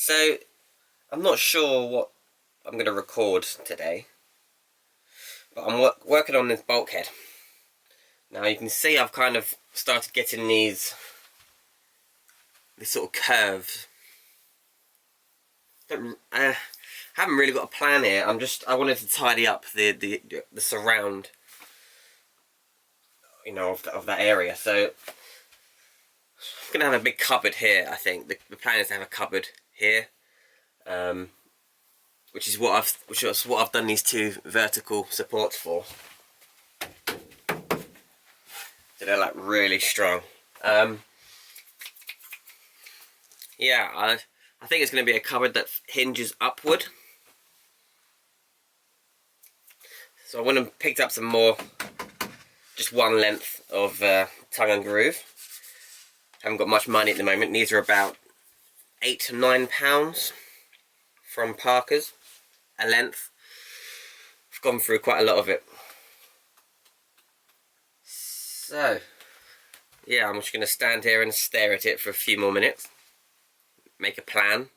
So, I'm not sure what I'm going to record today, but I'm working on this bulkhead. Now you can see I've kind of started getting this sort of curve. I haven't really got a plan here. I wanted to tidy up the surround, of that area. So I'm gonna have a big cupboard here. I think the plan is to have a cupboard here, which is what I've done these two vertical supports for. So they're like really strong. Yeah, I think it's going to be a cupboard that hinges upward. So I went and picked up some more, just one length of tongue and groove. Haven't got much money at the moment. These are about £8 to £9 from Parker's a length. I've gone through quite a lot of it. So, yeah, I'm just going to stand here and stare at it for a few more minutes. Make a plan.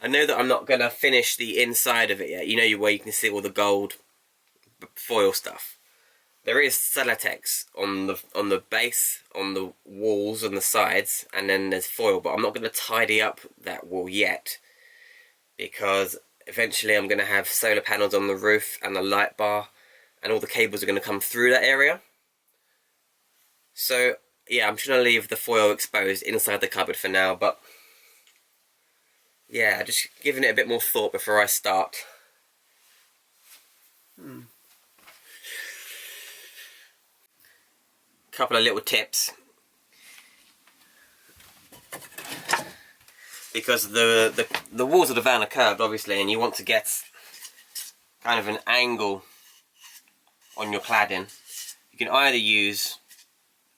I know that I'm not going to finish the inside of it yet. You know where you can see all the gold foil stuff. There is Celotex on the base, on the walls, on the sides, and then there's foil. But I'm not going to tidy up that wall yet, because eventually I'm going to have solar panels on the roof and the light bar, and all the cables are going to come through that area. So yeah, I'm just going to leave the foil exposed inside the cupboard for now, but yeah, just giving it a bit more thought before I start. Couple of little tips, because the walls of the van are curved, obviously, and you want to get kind of an angle on your cladding. You can either use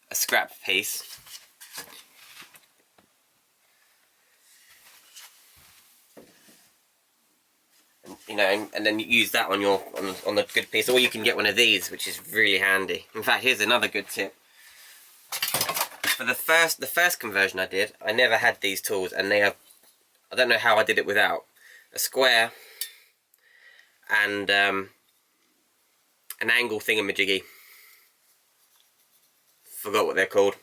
a scrap piece, and then you use that on the good piece, or you can get one of these, which is really handy. In fact, here's another good tip. For the first conversion I did, I never had these tools, and I don't know how I did it without a square and an angle thingamajiggy. Forgot what they're called,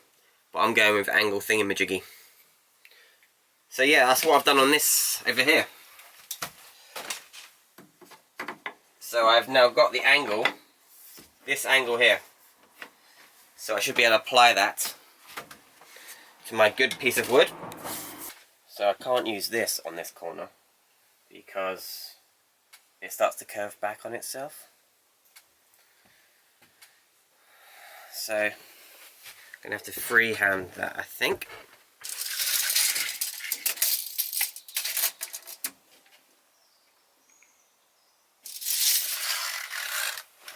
but I'm going with angle thingamajiggy. So yeah, that's what I've done on this over here. So I've now got the angle, this angle here. So I should be able to apply that to my good piece of wood. So I can't use this on this corner because it starts to curve back on itself. So I'm going to have to freehand that, I think.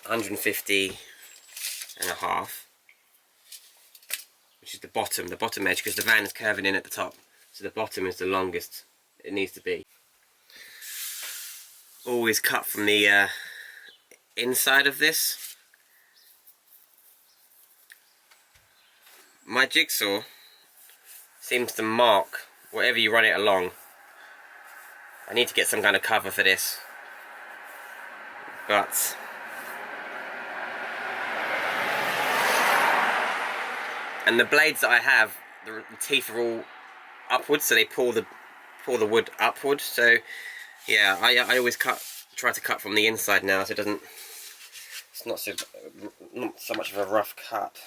£150.5, which is the bottom edge, because the van is curving in at the top, so the bottom is the longest it needs to be. Always cut from the inside of this. My jigsaw seems to mark whatever you run it along. I need to get some kind of cover for this, but and the blades that I have, the teeth are all upwards, so they pull the wood upwards. So yeah, I always try to cut from the inside now, so it's not so much of a rough cut.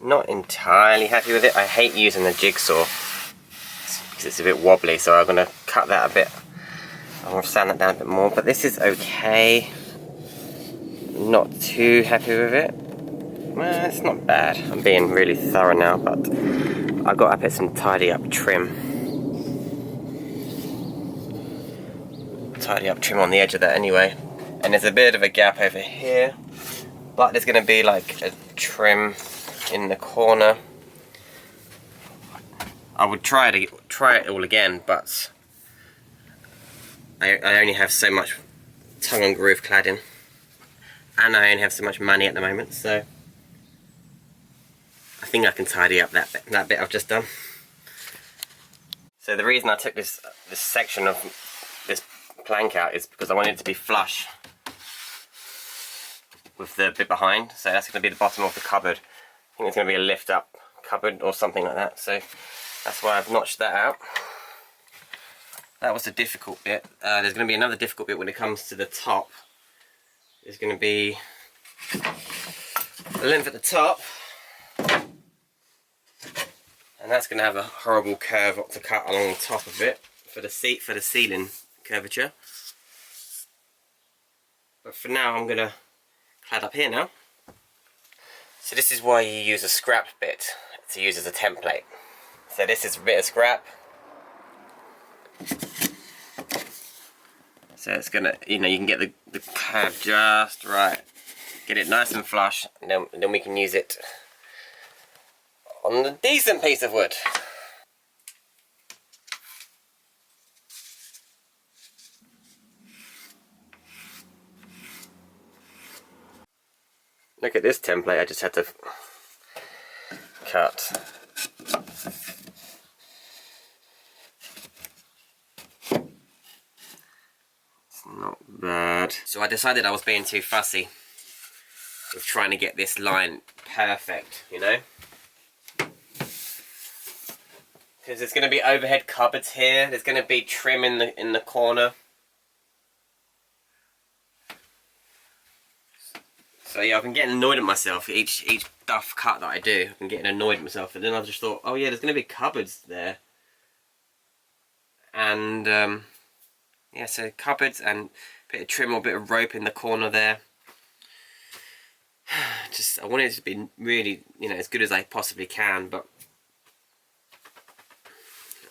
Not entirely happy with it. I hate using the jigsaw because it's a bit wobbly, so I'm going to cut that a bit. I'm going to sand that down a bit more, but this is okay. Not too happy with it. Well, it's not bad. I'm being really thorough now, but I've got to put some tidy up trim. Tidy up trim on the edge of that anyway. And there's a bit of a gap over here, but there's going to be like a trim in the corner. I would try it all again, but I only have so much tongue and groove cladding, and I only have so much money at the moment, so I think I can tidy up that bit I've just done. So the reason I took this section of this plank out is because I want it to be flush with the bit behind. So that's going to be the bottom of the cupboard. I think it's going to be a lift up cupboard or something like that. So that's why I've notched that out. That was the difficult bit. There's going to be another difficult bit when it comes to the top. There's going to be a length at the top, and that's going to have a horrible curve up to cut along the top of it for the ceiling curvature. But for now, I'm going to clad up here now. So this is why you use a scrap bit to use as a template. So this is a bit of scrap. So it's gonna, you can get the curve just right, get it nice and flush, and then we can use it on a decent piece of wood. Look at this template I just had to cut. Not bad. So I decided I was being too fussy with trying to get this line perfect, because there's going to be overhead cupboards here. There's going to be trim in the corner. So yeah, I've been getting annoyed at myself. Each duff cut that I do, I've been getting annoyed at myself. And then I just thought, oh yeah, there's going to be cupboards there. And yeah, so cupboards and a bit of trim or a bit of rope in the corner there. I want it to be really, as good as I possibly can, but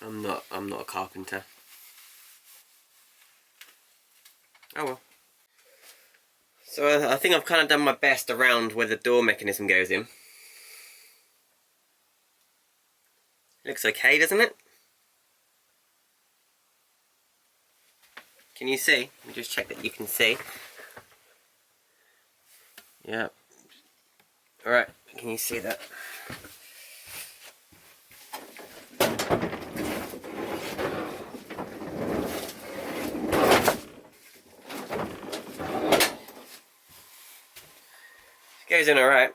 I'm not a carpenter. Oh well. So I think I've kind of done my best around where the door mechanism goes in. Looks okay, doesn't it? Can you see? Let me just check that you can see. Yeah. Alright, can you see that? Goes in alright.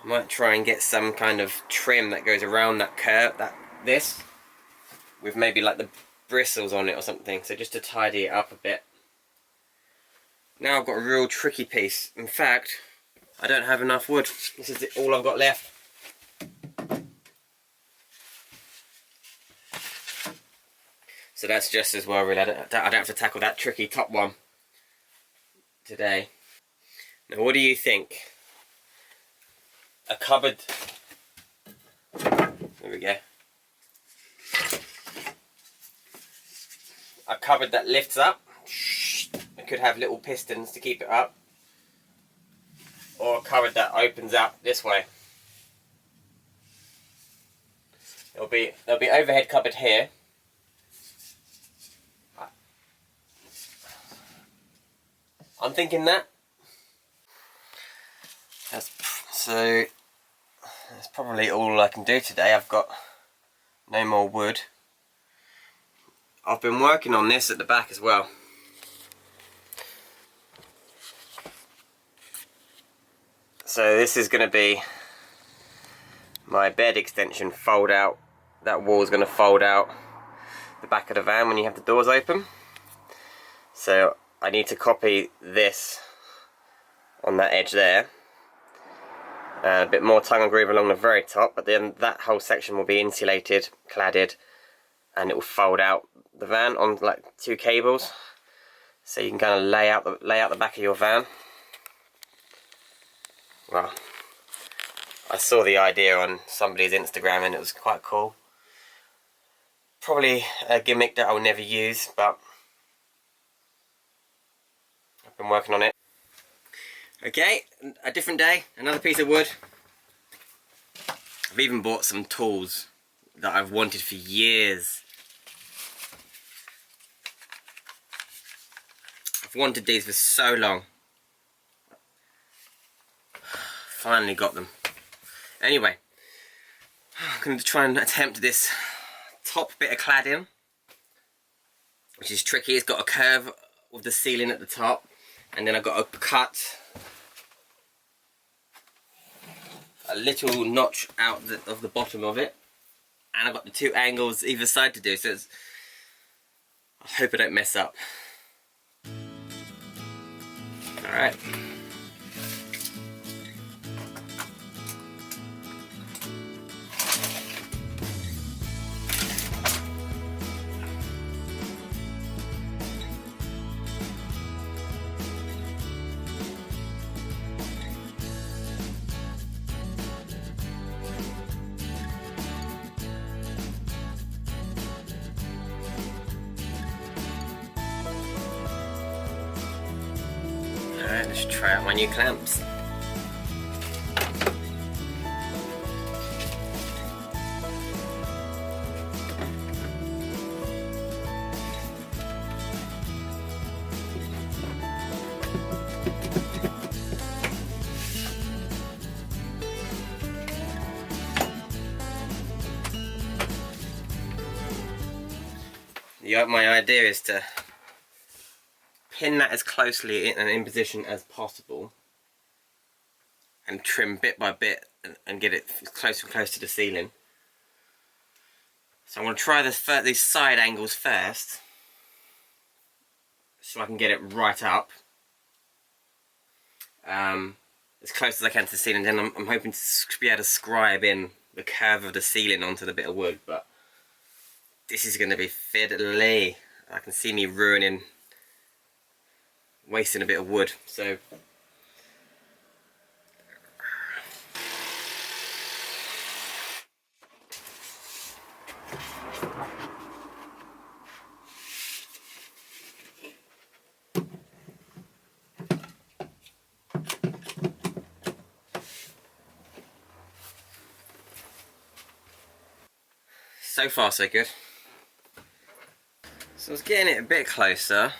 I might try and get some kind of trim that goes around that curve, this, with maybe like the bristles on it or something, so just to tidy it up a bit. Now I've got a real tricky piece. In fact, I don't have enough wood. This is all I've got left. So that's just as well, really. I don't have to tackle that tricky top one today. Now, what do you think? A cupboard. There we go. A cupboard that lifts up. It could have little pistons to keep it up. Or a cupboard that opens up this way. There'll be overhead cupboard here. I'm thinking that. So that's probably all I can do today. I've got no more wood. I've been working on this at the back as well. So this is going to be my bed extension, fold out. That wall is going to fold out the back of the van when you have the doors open. So I need to copy this on that edge there, A bit more tongue and groove along the very top, but then that whole section will be insulated, cladded, and it will fold out the van on like 2 cables, so you can kind of lay out the back of your van. Well, I saw the idea on somebody's Instagram and it was quite cool. Probably a gimmick that I'll never use, but I've been working on it. Okay, a different day, another piece of wood. I've even bought some tools that I've wanted for years. I've wanted these for so long. Finally got them. Anyway, I'm going to try and attempt this top bit of cladding, which is tricky. It's got a curve with the ceiling at the top, and then I've got to cut a little notch out of the bottom of it, and I've got the 2 angles either side to do, so I hope I don't mess up. Alright. Alright, let's try out my new clamps. My idea is to pin that as closely in position as possible and trim bit by bit and get it close and close to the ceiling. So I'm going to try these side angles first so I can get it right up as close as I can to the ceiling. Then I'm hoping to be able to scribe in the curve of the ceiling onto the bit of wood, but this is going to be fiddly. I can see me wasting a bit of wood. So far so good. So I was getting it a bit closer.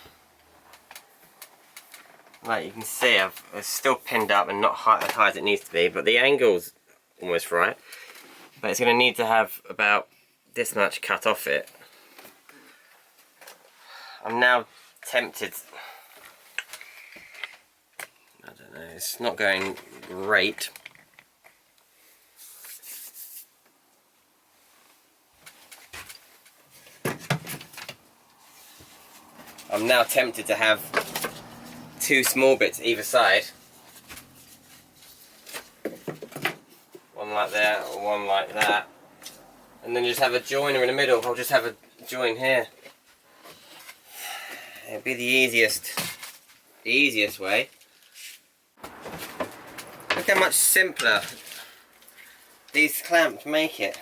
Like you can see, it's still pinned up and not as high as it needs to be, but the angle's almost right. But it's going to need to have about this much cut off it. I'm now tempted. I don't know, it's not going great. I'm now tempted to have 2 small bits either side. One like that, or one like that. And then just have a joiner in the middle. I'll just have a join here. It'll be the easiest way. Look how much simpler these clamps make it.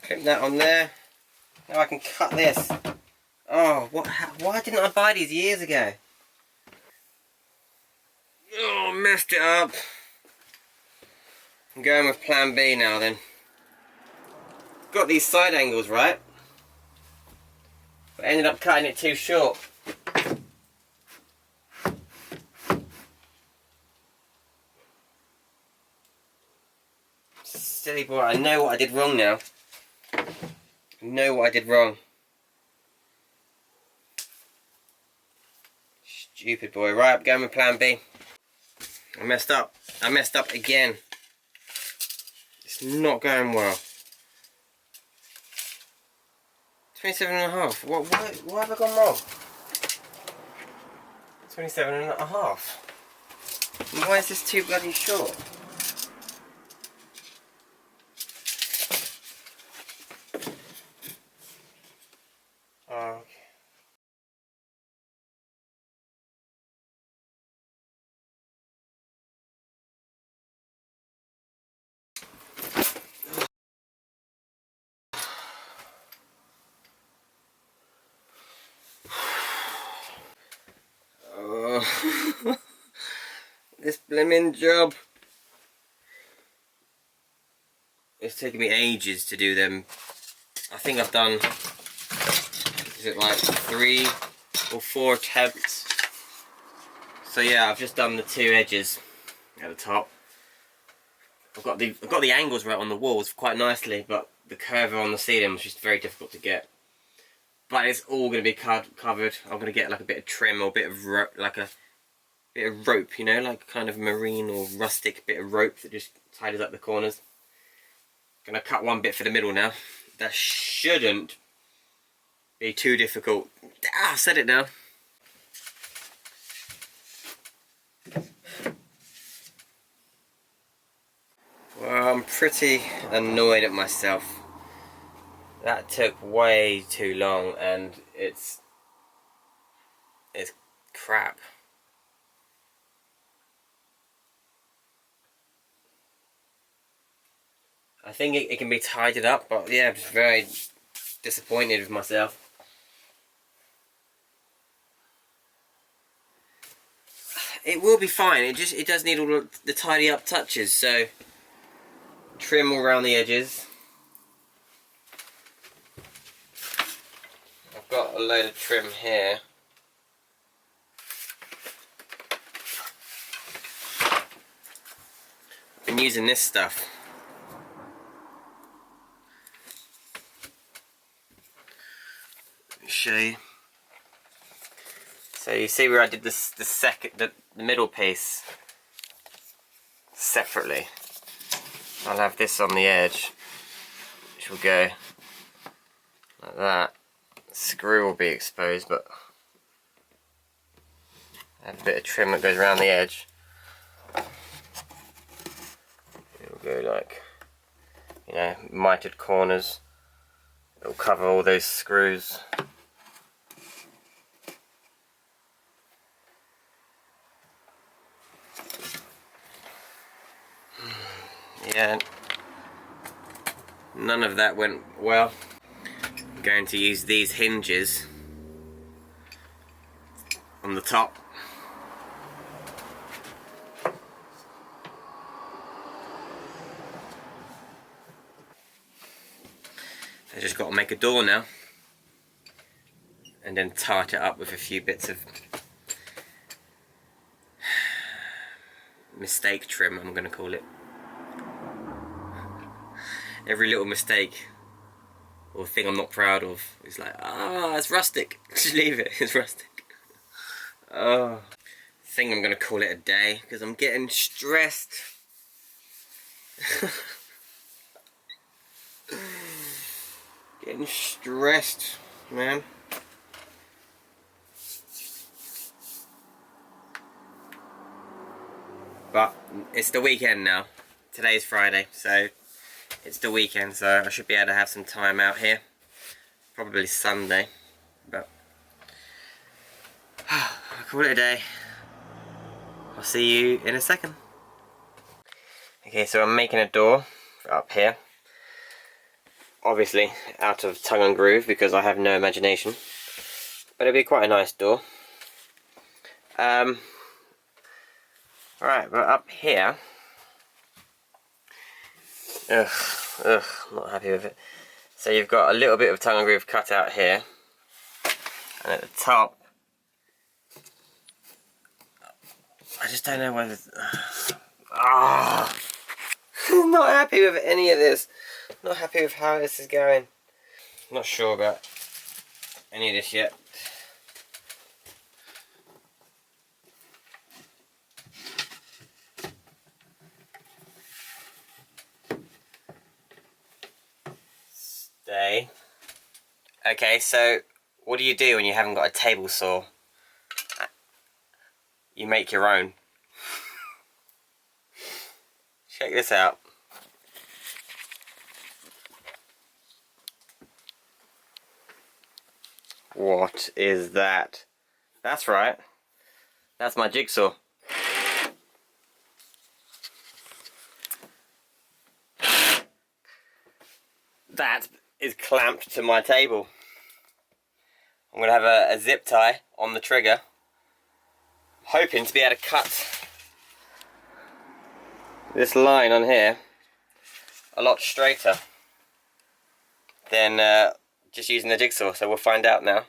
Clip that on there. Now I can cut this. Oh, why didn't I buy these years ago? Oh, messed it up. I'm going with plan B now then. Got these side angles right, but ended up cutting it too short. Silly boy, I know what I did wrong now. I know what I did wrong. Stupid boy. Right, I'm going with plan B. I messed up. I messed up again. It's not going well. 27.5. What have I gone wrong? 27.5. Why is this too bloody short? Oh, okay. Oh. This blimmin' job. It's taken me ages to do them. I think I've done, is it like 3 or 4 attempts? So yeah, I've just done the 2 edges at the top. I've got the angles right on the walls quite nicely, but the curve on the ceiling was just very difficult to get. But it's all going to be covered. I'm going to get like a bit of trim or a bit of rope, you know, like kind of marine or rustic bit of rope that just tidies up the corners. Gonna cut one bit for the middle now. That shouldn't be too difficult. Ah, I said it now. Well, I'm pretty annoyed at myself. That took way too long, and it's crap. I think it can be tidied up, but yeah, I'm just very disappointed with myself. It will be fine. It does need all the tidy up touches. So trim all around the edges. I've got a load of trim here. I've been using this stuff. Let me show you. So you see where I did the middle piece separately. I'll have this on the edge, which will go like that. The screw will be exposed, but I have a bit of trim that goes around the edge. It will go like, you know, mitered corners. It will cover all those screws. Yeah, none of that went well. I'm going to use these hinges on the top. I just got to make a door now, and then tart it up with a few bits of mistake trim, I'm going to call it. Every little mistake or thing I'm not proud of is like, it's rustic. Just leave it, it's rustic. I think I'm going to call it a day because I'm getting stressed. Getting stressed, man. But it's the weekend now. Today's Friday, so it's the weekend, so I should be able to have some time out here. Probably Sunday, but I'll call it a day. I'll see you in a second. Okay, so I'm making a door up here. Obviously out of tongue and groove because I have no imagination, but it'll be quite a nice door. Alright, but up here, not happy with it. So you've got a little bit of tongue and groove cut out here, and at the top, I just don't know whether. Not happy with any of this. Not happy with how this is going. Not sure about any of this yet. Stay. Okay, so what do you do when you haven't got a table saw? You make your own. Check this out. What is that? That's right. That's my jigsaw. That is clamped to my table. I'm going to have a zip tie on the trigger, hoping to be able to cut this line on here a lot straighter than just using the jigsaw, so we'll find out now.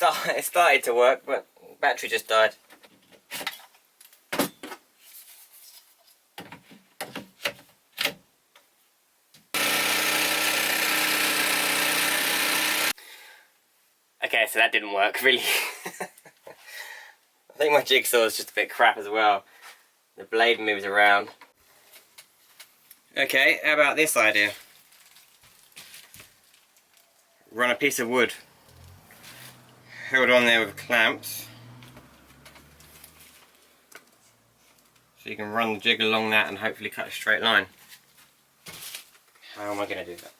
It started to work, but battery just died. Okay, so that didn't work, really. I think my jigsaw is just a bit crap as well. The blade moves around. Okay, how about this idea? Run a piece of wood held on there with clamps, so you can run the jig along that and hopefully cut a straight line. How am I going to do that?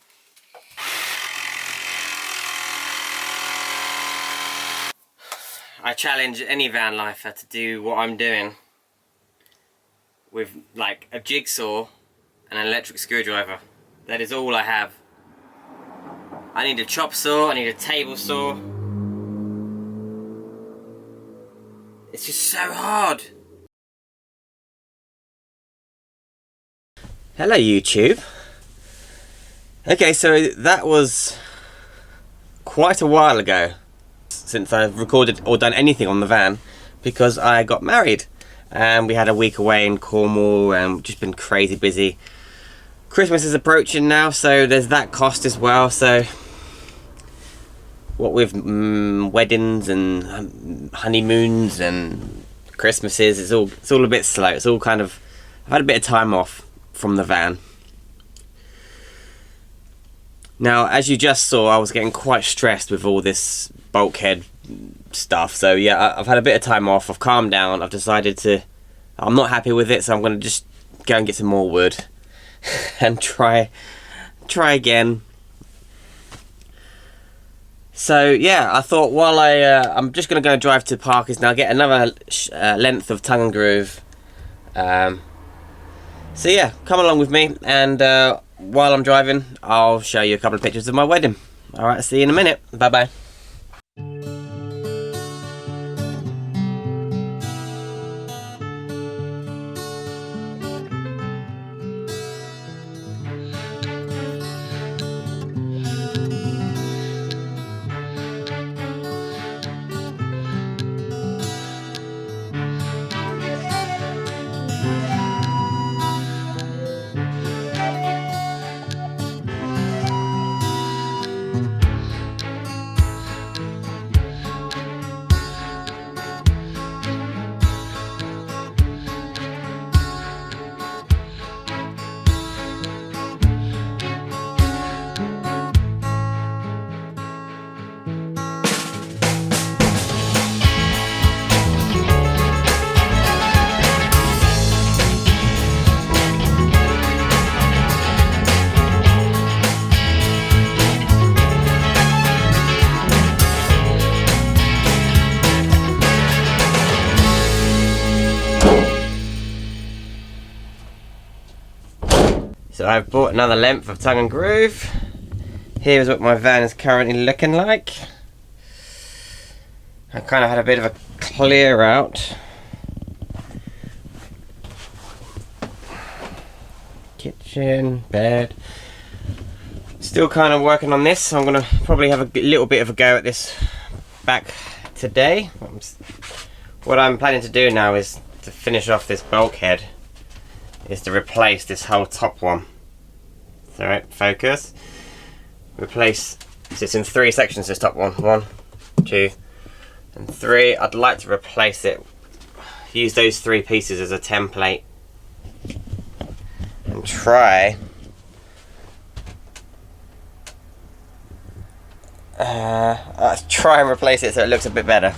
I challenge any van lifer to do what I'm doing with like a jigsaw and an electric screwdriver. That is all I have. I need a chop saw, I need a table saw. It's just so hard. Hello YouTube. Okay, so that was quite a while ago since I've recorded or done anything on the van, because I got married and we had a week away in Cornwall and just been crazy busy. Christmas is approaching now, so there's that cost as well. So what with weddings and honeymoons and Christmases, it's all a bit slow. It's all kind of, I've had a bit of time off from the van. Now, as you just saw, I was getting quite stressed with all this bulkhead stuff. So yeah, I've had a bit of time off. I've calmed down. I've decided I'm not happy with it, so I'm going to just go and get some more wood and try again. So yeah, I thought while I'm just going to go drive to Parker's now, get another length of tongue and groove. So yeah, come along with me, and while I'm driving, I'll show you a couple of pictures of my wedding. Alright, see you in a minute. Bye bye. So I've bought another length of tongue and groove. Here's what my van is currently looking like. I kind of had a bit of a clear out. Kitchen, bed. Still kind of working on this. I'm going to probably have a little bit of a go at this back today. What I'm planning to do now is to finish off this bulkhead, is to replace this whole top one. So right, focus. Replace, so it's in 3 sections, this top one. 1, 2 and 3. I'd like to replace it, use those 3 pieces as a template, and try I'll try and replace it so it looks a bit better.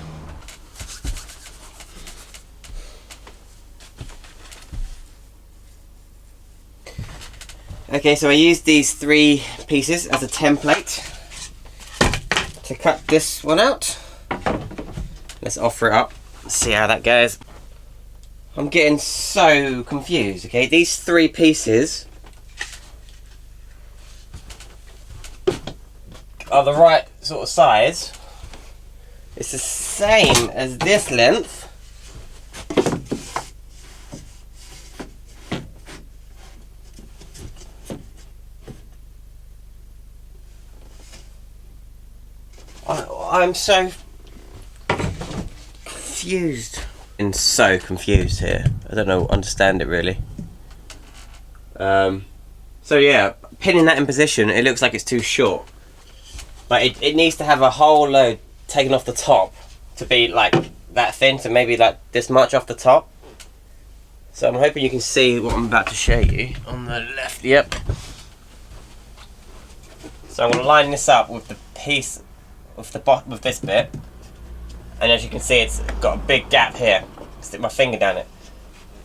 Okay, so I used these 3 pieces as a template to cut this one out. Let's offer it up, see how that goes. I'm getting so confused, okay? These 3 pieces are the right sort of size. It's the same as this length. I'm so confused. I'm so confused here. I don't understand it really. So yeah, pinning that in position, it looks like it's too short. But it needs to have a whole load taken off the top to be like that thin, so maybe like this much off the top. So I'm hoping you can see what I'm about to show you on the left. Yep. So I'm going to line this up with the piece of the bottom of this bit, and as you can see, it's got a big gap here. Stick my finger down it.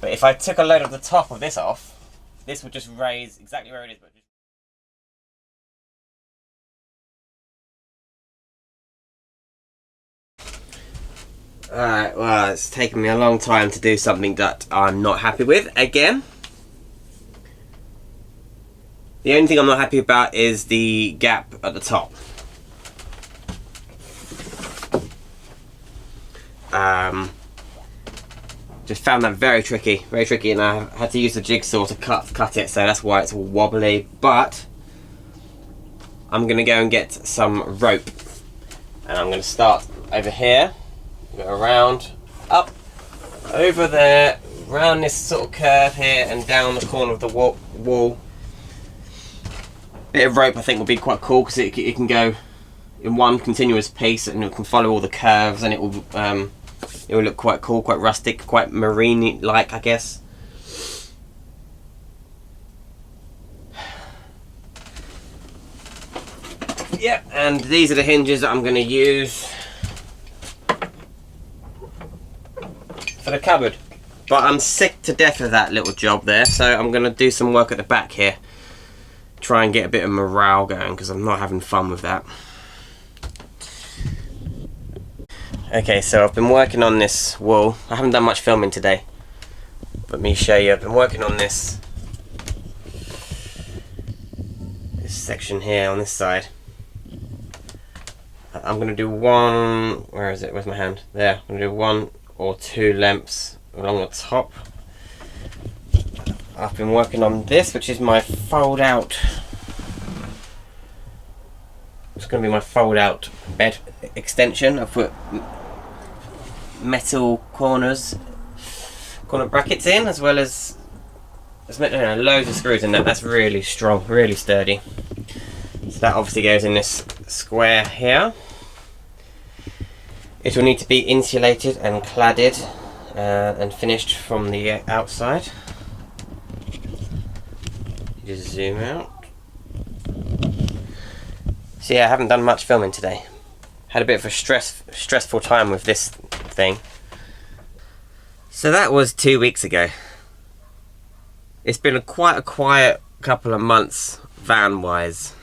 But if I took a load of the top of this off, this would just raise exactly where it is. Alright, well, it's taken me a long time to do something that I'm not happy with again. The only thing I'm not happy about is the gap at the top. Just found that very tricky, and I had to use the jigsaw to cut it, so that's why it's all wobbly. But I'm gonna go and get some rope, and I'm gonna start over here, go around, up, over there, round this sort of curve here, and down the corner of the wall. Bit of rope I think will be quite cool because it can go in one continuous piece and it can follow all the curves, and it will look quite cool, quite rustic, quite marine-like, I guess. Yep, and these are the hinges that I'm going to use for the cupboard. But I'm sick to death of that little job there, so I'm going to do some work at the back here. Try and get a bit of morale going, because I'm not having fun with that. Okay, so I've been working on this wall. I haven't done much filming today. Let me show you. I've been working on this section here on this side. I'm going to do one, where is it? Where's my hand? There. I'm going to do 1 or 2 lengths along the top. I've been working on this, which is my fold out. It's going to be my fold out bed extension. I've put metal corner brackets in, as well as there's loads of screws in that. That's really strong, really sturdy. So that obviously goes in this square here. It will need to be insulated and cladded and finished from the outside. Just zoom out. So yeah, I haven't done much filming today. Had a bit of a stressful time with this thing. So that was 2 weeks ago. It's been quite a quiet couple of months van-wise.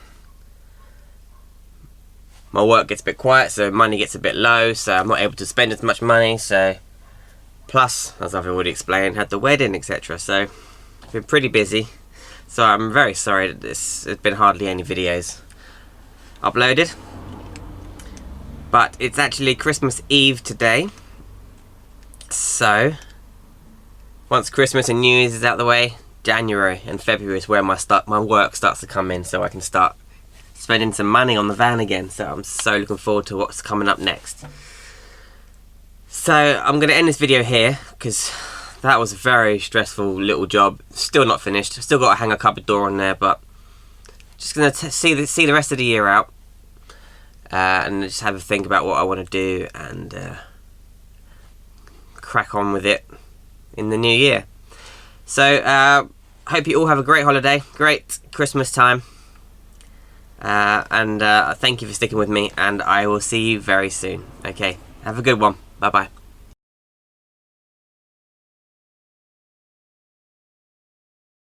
My work gets a bit quiet, so money gets a bit low, so I'm not able to spend as much money. So, plus, as I've already explained, had the wedding, etc. So, I've been pretty busy. So I'm very sorry that there's been hardly any videos uploaded. But it's actually Christmas Eve today. So, once Christmas and New Year's is out of the way, January and February is where my work starts to come in, so I can start spending some money on the van again. So I'm so looking forward to what's coming up next. So I'm going to end this video here, because that was a very stressful little job. Still not finished. Still got to hang a cupboard door on there, but just going to see the rest of the year out, and just have a think about what I want to do, and crack on with it in the new year. So hope you all have a great holiday, great Christmas time. And thank you for sticking with me, and I will see you very soon. Okay, have a good one. Bye bye.